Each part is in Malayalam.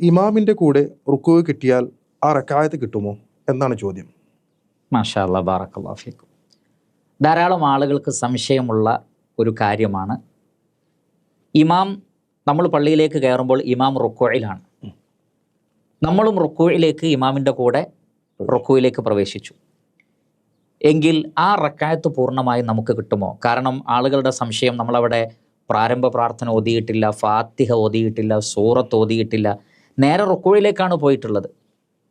ഇമാമിൻ്റെ കൂടെ റുക്കൂ കിട്ടിയാൽ ആ റക്അത്ത് കിട്ടുമോ എന്നാണ് ചോദ്യം. മാഷാ അല്ലാഹ്, ബാറക്കല്ലാഹു ഫീക്കും. ധാരാളം ആളുകൾക്ക് സംശയമുള്ള ഒരു കാര്യമാണ്. ഇമാം, നമ്മൾ പള്ളിയിലേക്ക് കയറുമ്പോൾ ഇമാം റുക്കൂഇലാണ്, നമ്മളും റുക്കൂഇലേക്ക് ഇമാമിൻ്റെ കൂടെ റുക്കൂയിലേക്ക് പ്രവേശിച്ചു എങ്കിൽ ആ റക്അത്ത് പൂർണ്ണമായും നമുക്ക് കിട്ടുമോ? കാരണം ആളുകളുടെ സംശയം, നമ്മളവിടെ പ്രാരംഭ പ്രാർത്ഥന ഓതിയിട്ടില്ല, ഫാത്തിഹ ഓതിയിട്ടില്ല, സൂറത്ത് ഓതിയിട്ടില്ല, നേരെ റുക്കൂയിലേക്കാണ് പോയിട്ടുള്ളത്.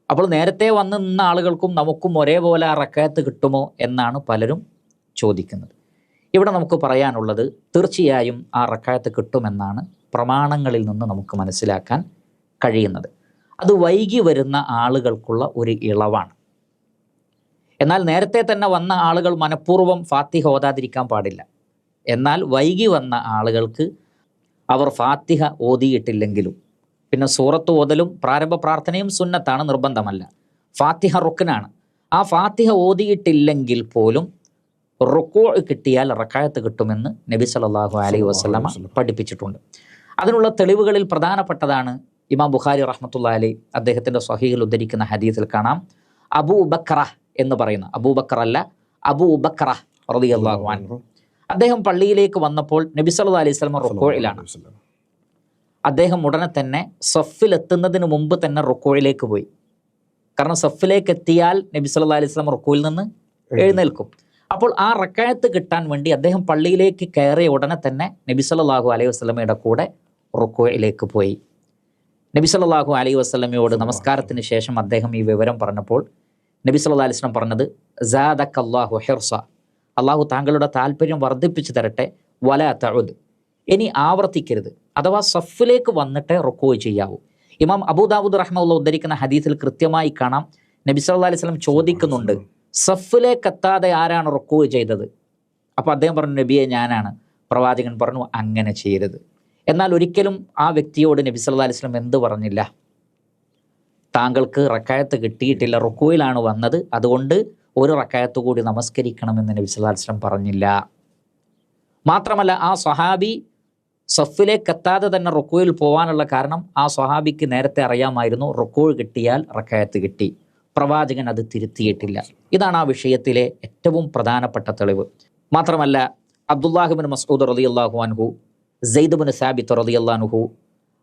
അപ്പോൾ നേരത്തെ വന്ന് നിന്ന ആളുകൾക്കും നമുക്കും ഒരേപോലെ ആ റക്അത്ത് കിട്ടുമോ എന്നാണ് പലരും ചോദിക്കുന്നത്. ഇവിടെ നമുക്ക് പറയാനുള്ളത്, തീർച്ചയായും ആ റക്അത്ത് കിട്ടുമെന്നാണ് പ്രമാണങ്ങളിൽ നിന്ന് നമുക്ക് മനസ്സിലാക്കാൻ കഴിയുന്നത്. അത് വൈകി വരുന്ന ആളുകൾക്കുള്ള ഒരു ഇളവാണ്. എന്നാൽ നേരത്തെ തന്നെ വന്ന ആളുകൾ മനഃപൂർവ്വം ഫാത്തിഹ ഓതാതിരിക്കാൻ പാടില്ല. എന്നാൽ വൈകി വന്ന ആളുകൾക്ക് അവർ ഫാത്തിഹ ഓതിയിട്ടില്ലെങ്കിലും, പിന്നെ സൂറത്ത് ഓതലും പ്രാരംഭ പ്രാർത്ഥനയും സുന്നത്താണ്, നിർബന്ധമല്ല. ഫാത്തിഹ റുക്നാണ്. ആ ഫാത്തിഹ ഓതിയിട്ടില്ലെങ്കിൽ പോലും റുക്കൂ കിട്ടിയാൽ റക്അത്ത് കിട്ടുമെന്ന് നബി സല്ലല്ലാഹു അലൈഹി വസല്ലമ പഠിപ്പിച്ചിട്ടുണ്ട്. അതിനുള്ള തെളിവുകളിൽ പ്രധാനപ്പെട്ടതാണ് ഇമാം ബുഖാരി റഹ്മത്തുള്ളാഹി അലൈഹി അദ്ദേഹത്തിൻ്റെ സ്വഹീഹിൽ ഉദ്ധരിക്കുന്ന ഹദീസിൽ കാണാം, അബൂ ബക്ര എന്ന് പറയുന്ന, അബൂബക്കർ അല്ല, അബൂ ബക്ര റളിയല്ലാഹു അൻഹു, അദ്ദേഹം പള്ളിയിലേക്ക് വന്നപ്പോൾ നബി സല്ലല്ലാഹു അലൈഹി വസല്ലമ റുക്കൂഇലാണ്. അദ്ദേഹം ഉടനെ തന്നെ സഫിലെത്തുന്നതിന് മുമ്പ് തന്നെ റുക്കൂയിലേക്ക് പോയി. കാരണം സഫിലേക്ക് എത്തിയാൽ നബി സല്ലല്ലാഹു അലൈഹി വസല്ലം റുക്കൂയിൽ നിന്ന് എഴുന്നേൽക്കും. അപ്പോൾ ആ റക്അത്ത് കിട്ടാൻ വേണ്ടി അദ്ദേഹം പള്ളിയിലേക്ക് കയറിയ ഉടനെ തന്നെ നബി സല്ലല്ലാഹു അലൈഹി വസല്ലമയുടെ കൂടെ റുക്കൂയിലേക്ക് പോയി. നബി സല്ലല്ലാഹു അലൈഹി വസല്ലമയോട് നമസ്കാരത്തിന് ശേഷം അദ്ദേഹം ഈ വിവരം പറഞ്ഞപ്പോൾ നബി സല്ലല്ലാഹു അലൈഹി വസല്ലം പറഞ്ഞത്, സാദക്കല്ലാഹു ഹിർസ, അള്ളാഹു താങ്കളുടെ താല്പര്യം വർദ്ധിപ്പിച്ചു തരട്ടെ, വലാ തഉദ്, ഇനി ആവർത്തിക്കരുത്, അഥവാ സഫിലേക്ക് വന്നിട്ട് റുക്കൂ ചെയ്യാവൂ. ഇമാം അബൂദാവൂദ് റഹ്മത്തുള്ളാഹി ഉദ്ധരിക്കുന്ന ഹദീസിൽ കൃത്യമായി കാണാം, നബി സല്ലല്ലാഹു അലൈഹി വസല്ലം ചോദിക്കുന്നുണ്ട്, സഫിലേക്ക് എത്താതെ ആരാണ് റുക്കൂ ചെയ്തത്? അപ്പോൾ അദ്ദേഹം പറഞ്ഞു, നബിയെ ഞാനാണ്. പ്രവാചകൻ പറഞ്ഞു, അങ്ങനെ ചെയ്യരുത്. എന്നാൽ ഒരിക്കലും ആ വ്യക്തിയോട് നബി സല്ലല്ലാഹു അലൈഹി വസല്ലം എന്ത് പറഞ്ഞില്ല? താങ്കൾക്ക് റക്അത്ത് കിട്ടിയിട്ടില്ല, റുക്കൂയിലാണ് വന്നത്, അതുകൊണ്ട് ഒരു റക്അത്ത് കൂടി നമസ്കരിക്കണമെന്ന് നബി സല്ലല്ലാഹു അലൈഹി വസല്ലം പറഞ്ഞില്ല. മാത്രമല്ല ആ സ്വഹാബി സഫിലേക്ക് എത്താതെ തന്നെ റുക്കൂയിൽ പോകാനുള്ള കാരണം ആ സ്വഹാബിക്ക് നേരത്തെ അറിയാമായിരുന്നു, റുക്കൂ കിട്ടിയാൽ റക്അത്ത് കിട്ടി. പ്രവാചകൻ അത് തിരുത്തിയിട്ടില്ല. ഇതാണ് ആ വിഷയത്തിലെ ഏറ്റവും പ്രധാനപ്പെട്ട തെളിവ്. മാത്രമല്ല അബ്ദുല്ലാഹ് ഇബ്നു മസ്ഊദ് റളിയല്ലാഹു അൻഹു, സെയ്ദ് ഇബ്നു സാബിത്ത് റളിയല്ലാഹു അൻഹു,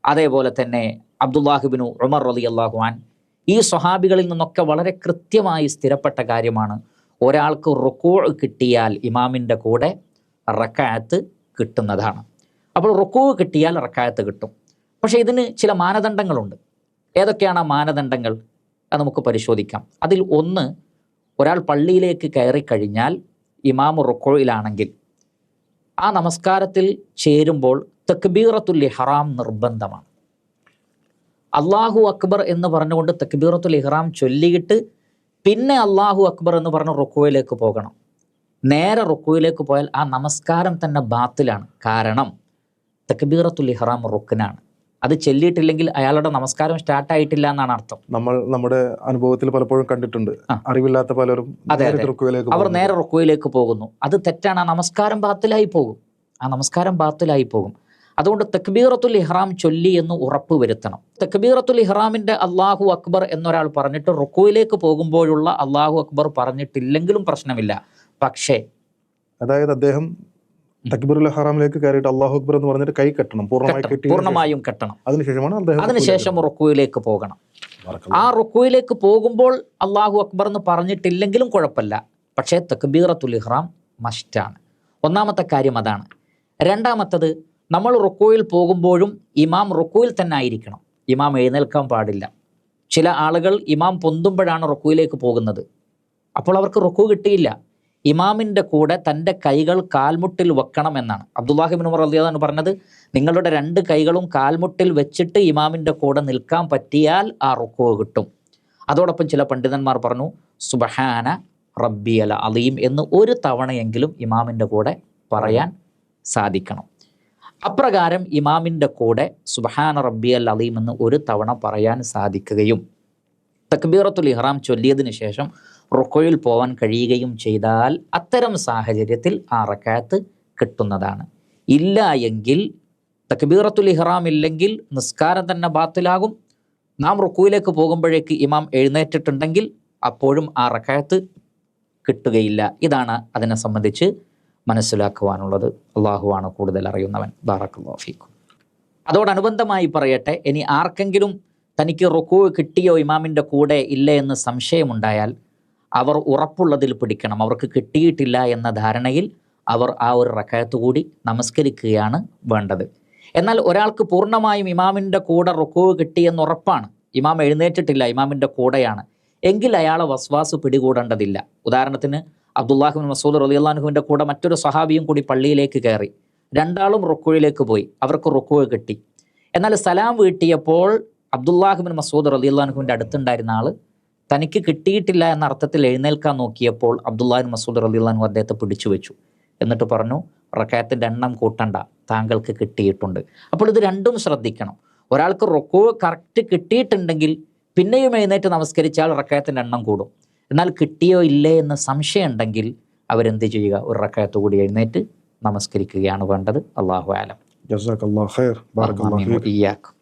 അതേപോലെ തന്നെ അബ്ദുല്ലാഹ് ഇബ്നു ഉമർ റളിയല്ലാഹു അൻഹു, ഈ സ്വഹാബികളിൽ നിന്നൊക്കെ വളരെ കൃത്യമായി സ്ഥിരപ്പെട്ട കാര്യമാണ്, ഒരാൾക്ക് റുക്കൂ കിട്ടിയാൽ ഇമാമിൻ്റെ കൂടെ റക്അത്ത് കിട്ടുന്നതാണ്. അപ്പോൾ റുക്കൂ കിട്ടിയാൽ റക്അത്ത് കിട്ടും. പക്ഷേ ഇതിന് ചില മാനദണ്ഡങ്ങളുണ്ട്. ഏതൊക്കെയാണ് ആ മാനദണ്ഡങ്ങൾ? അത് നമുക്ക് പരിശോധിക്കാം. അതിൽ ഒന്ന്, ഒരാൾ പള്ളിയിലേക്ക് കയറി കഴിഞ്ഞാൽ ഇമാം റുക്കൂയിലാണെങ്കിൽ ആ നമസ്കാരത്തിൽ ചേരുമ്പോൾ തക്ബീറത്തുൽ ഇഹ്റാം നിർബന്ധമാണ്. അല്ലാഹു അക്ബർ എന്ന് പറഞ്ഞുകൊണ്ട് തക്ബീറത്തുൽ ഇഹ്റാം ചൊല്ലിയിട്ട് പിന്നെ അല്ലാഹു അക്ബർ എന്ന് പറഞ്ഞ് റുക്കൂയിലേക്ക് പോകണം. നേരെ റുക്കൂയിലേക്ക് പോയാൽ ആ നമസ്കാരം തന്നെ ബാത്തിലാണ്. കാരണം തക്ബീറത്തുൽ ഇഹ്റാം റുക്നാണ്. അത് ചൊല്ലിയിട്ടില്ലെങ്കിൽ അയാളുടെ നമസ്കാരം സ്റ്റാർട്ടായിട്ടില്ല എന്നാണ് അർത്ഥം. നമ്മൾ നമ്മുടെ അനുഭവത്തിൽ പലപ്പോഴും കണ്ടിട്ടുണ്ട്, അറിവില്ലാത്ത പലരും അവർ നേരെ റുക്കൂയിലേക്ക് പോകുന്നു. അത് തെറ്റാണ്. ആ നമസ്കാരം ബാത്തിലായി പോകും. അതുകൊണ്ട് തക്ബീറത്തുൽ ഇഹ്റാം ചൊല്ലി എന്ന് ഉറപ്പ് വരുത്തണം. തക്ബീറത്തുൽ ഇഹ്റാമിൻ്റെ അല്ലാഹു അക്ബർ എന്നൊരാൾ പറഞ്ഞിട്ട് റുക്കൂയിലേക്ക് പോകുമ്പോഴുള്ള അല്ലാഹു അക്ബർ പറഞ്ഞിട്ടില്ലെങ്കിലും പ്രശ്നമില്ല. പക്ഷേ അതായത് അദ്ദേഹം തക്ബീറുൽ ഇഹ്റാമിലേക്ക് കയറിയിട്ട് അല്ലാഹു അക്ബർ എന്ന് പറഞ്ഞിട്ട് കൈ കെട്ടണം, പൂർണ്ണമായും കെട്ടണം. അതിനുശേഷം റുക്കൂയിലേക്ക് പോകണം. ആ റുക്കൂയിലേക്ക് പോകുമ്പോൾ അല്ലാഹു അക്ബർ എന്ന് പറഞ്ഞിട്ടില്ലെങ്കിലും കുഴപ്പമില്ല. പക്ഷേ തക്ബീറത്തുൽ ഇഹ്റാം മസ്റ്റാണ്. ഒന്നാമത്തെ കാര്യം അതാണ്. രണ്ടാമത്തത്, നമ്മൾ റുക്കൂയിൽ പോകുമ്പോഴും ഇമാം റുക്കൂയിൽ തന്നെ ആയിരിക്കണം. ഇമാം എഴുന്നേൽക്കാൻ പാടില്ല. ചില ആളുകൾ ഇമാം പൊന്തുമ്പോഴാണ് റുക്കൂയിലേക്ക് പോകുന്നത്. അപ്പോൾ അവർക്ക് റുക്കൂ കിട്ടിയില്ല. ഇമാമിൻ്റെ കൂടെ തൻ്റെ കൈകൾ കാൽമുട്ടിൽ വെക്കണമെന്നാണ് അബ്ദുല്ലാഹി ഇബ്നു ഉമർ റളിയല്ലാഹു അൻഹു പറഞ്ഞത്. നിങ്ങളുടെ രണ്ട് കൈകളും കാൽമുട്ടിൽ വെച്ചിട്ട് ഇമാമിൻ്റെ കൂടെ നിൽക്കാൻ പറ്റിയാൽ ആ റുക്കൂ കിട്ടും. അതോടൊപ്പം ചില പണ്ഡിതന്മാർ പറഞ്ഞു, സുബ്ഹാന റബ്ബിയൽ അലീം എന്ന് ഒരു തവണയെങ്കിലും ഇമാമിൻ്റെ കൂടെ പറയാൻ സാധിക്കണം. അപ്രകാരം ഇമാമിൻ്റെ കൂടെ സുബ്ഹാന റബ്ബിയൽ അലീം എന്ന് ഒരു തവണ പറയാൻ സാധിക്കുകയും തക്ബീറത്തുൽ ഇഹ്റാം ചൊല്ലിയതിന് ശേഷം റുക്കൂയിൽ പോവാൻ കഴിയുകയും ചെയ്താൽ അത്തരം സാഹചര്യത്തിൽ ആ റക്അത്ത് കിട്ടുന്നതാണ്. ഇല്ല എങ്കിൽ, തക്ബീറത്തുൽ ഇഹ്റാം ഇല്ലെങ്കിൽ നിസ്കാരം തന്നെ ബാത്തിലാകും, നാം റുക്കൂയിലേക്ക് പോകുമ്പോഴേക്ക് ഇമാം എഴുന്നേറ്റിട്ടുണ്ടെങ്കിൽ അപ്പോഴും ആ റക്അത്ത് കിട്ടുകയില്ല. ഇതാണ് അതിനെ സംബന്ധിച്ച് മനസ്സിലാക്കുവാനുള്ളത്. അള്ളാഹുവാണ് കൂടുതൽ അറിയുന്നവൻ. ബാറക്കല്ലാഹു ഫീക്കും. അതോടനുബന്ധമായി പറയട്ടെ, ഇനി ആർക്കെങ്കിലും തനിക്ക് റുക്കൂ കിട്ടിയോ ഇമാമിൻ്റെ കൂടെ ഇല്ലേ എന്ന് സംശയമുണ്ടായാൽ അവർ ഉറപ്പുള്ളതിൽ പിടിക്കണം. അവർക്ക് കിട്ടിയിട്ടില്ല എന്ന ധാരണയിൽ അവർ ആ ഒരു റക്അത്ത് കൂടി നമസ്കരിക്കുകയാണ് വേണ്ടത്. എന്നാൽ ഒരാൾക്ക് പൂർണ്ണമായും ഇമാമിൻ്റെ കൂടെ റുക്കൂ കിട്ടിയെന്ന് ഉറപ്പാണ്, ഇമാം എഴുന്നേറ്റിട്ടില്ല, ഇമാമിൻ്റെ കൂടെയാണ് എങ്കിൽ അയാളെ വസ്വാസ് പിടികൂടേണ്ടതില്ല. ഉദാഹരണത്തിന് അബ്ദുല്ലാഹ് ബിൻ മസ്ഊദ് റളിയല്ലാഹു അൻഹുവിൻ്റെ കൂടെ മറ്റൊരു സ്വഹാബിയും കൂടി പള്ളിയിലേക്ക് കയറി. രണ്ടാളും റുക്കൂയിലേക്ക് പോയി, അവർക്ക് റുക്കൂ കിട്ടി. എന്നാൽ സലാം വീട്ടിയപ്പോൾ അബ്ദുല്ലാഹ് ബിൻ മസ്ഊദ് റളിയല്ലാഹു അൻഹുവിൻ്റെ അടുത്തുണ്ടായിരുന്ന ആൾ തനിക്ക് കിട്ടിയിട്ടില്ല എന്ന അർത്ഥത്തിൽ എഴുന്നേൽക്കാൻ നോക്കിയപ്പോൾ അബ്ദുല്ലാഹ് ബിൻ മസ്ഊദ് റളിയല്ലാഹു അൻഹു അദ്ദേഹത്തെ പിടിച്ചു വെച്ചു. എന്നിട്ട് പറഞ്ഞു, റക്അത്തിൻ്റെ എണ്ണം കൂട്ടണ്ട, താങ്കൾക്ക് കിട്ടിയിട്ടുണ്ട്. അപ്പോൾ ഇത് രണ്ടും ശ്രദ്ധിക്കണം. ഒരാൾക്ക് റുക്കൂ കറക്റ്റ് കിട്ടിയിട്ടുണ്ടെങ്കിൽ പിന്നെയും എഴുന്നേറ്റ് നമസ്കരിച്ചാൽ റക്അത്തിൻ്റെ എണ്ണം കൂടും. എന്നാൽ കിട്ടിയോ ഇല്ലേ എന്ന് സംശയം ഉണ്ടെങ്കിൽ അവരെന്ത് ചെയ്യുക, ഒരു റക്അത്ത് കൂടി എഴുന്നേറ്റ് നമസ്കരിക്കുകയാണ് വേണ്ടത്. അല്ലാഹു അലം. ജസാക്കല്ലാഹു ഖൈർ. ബാറക്കല്ലാഹു ഫീക്. ഇയ്യാക്കും.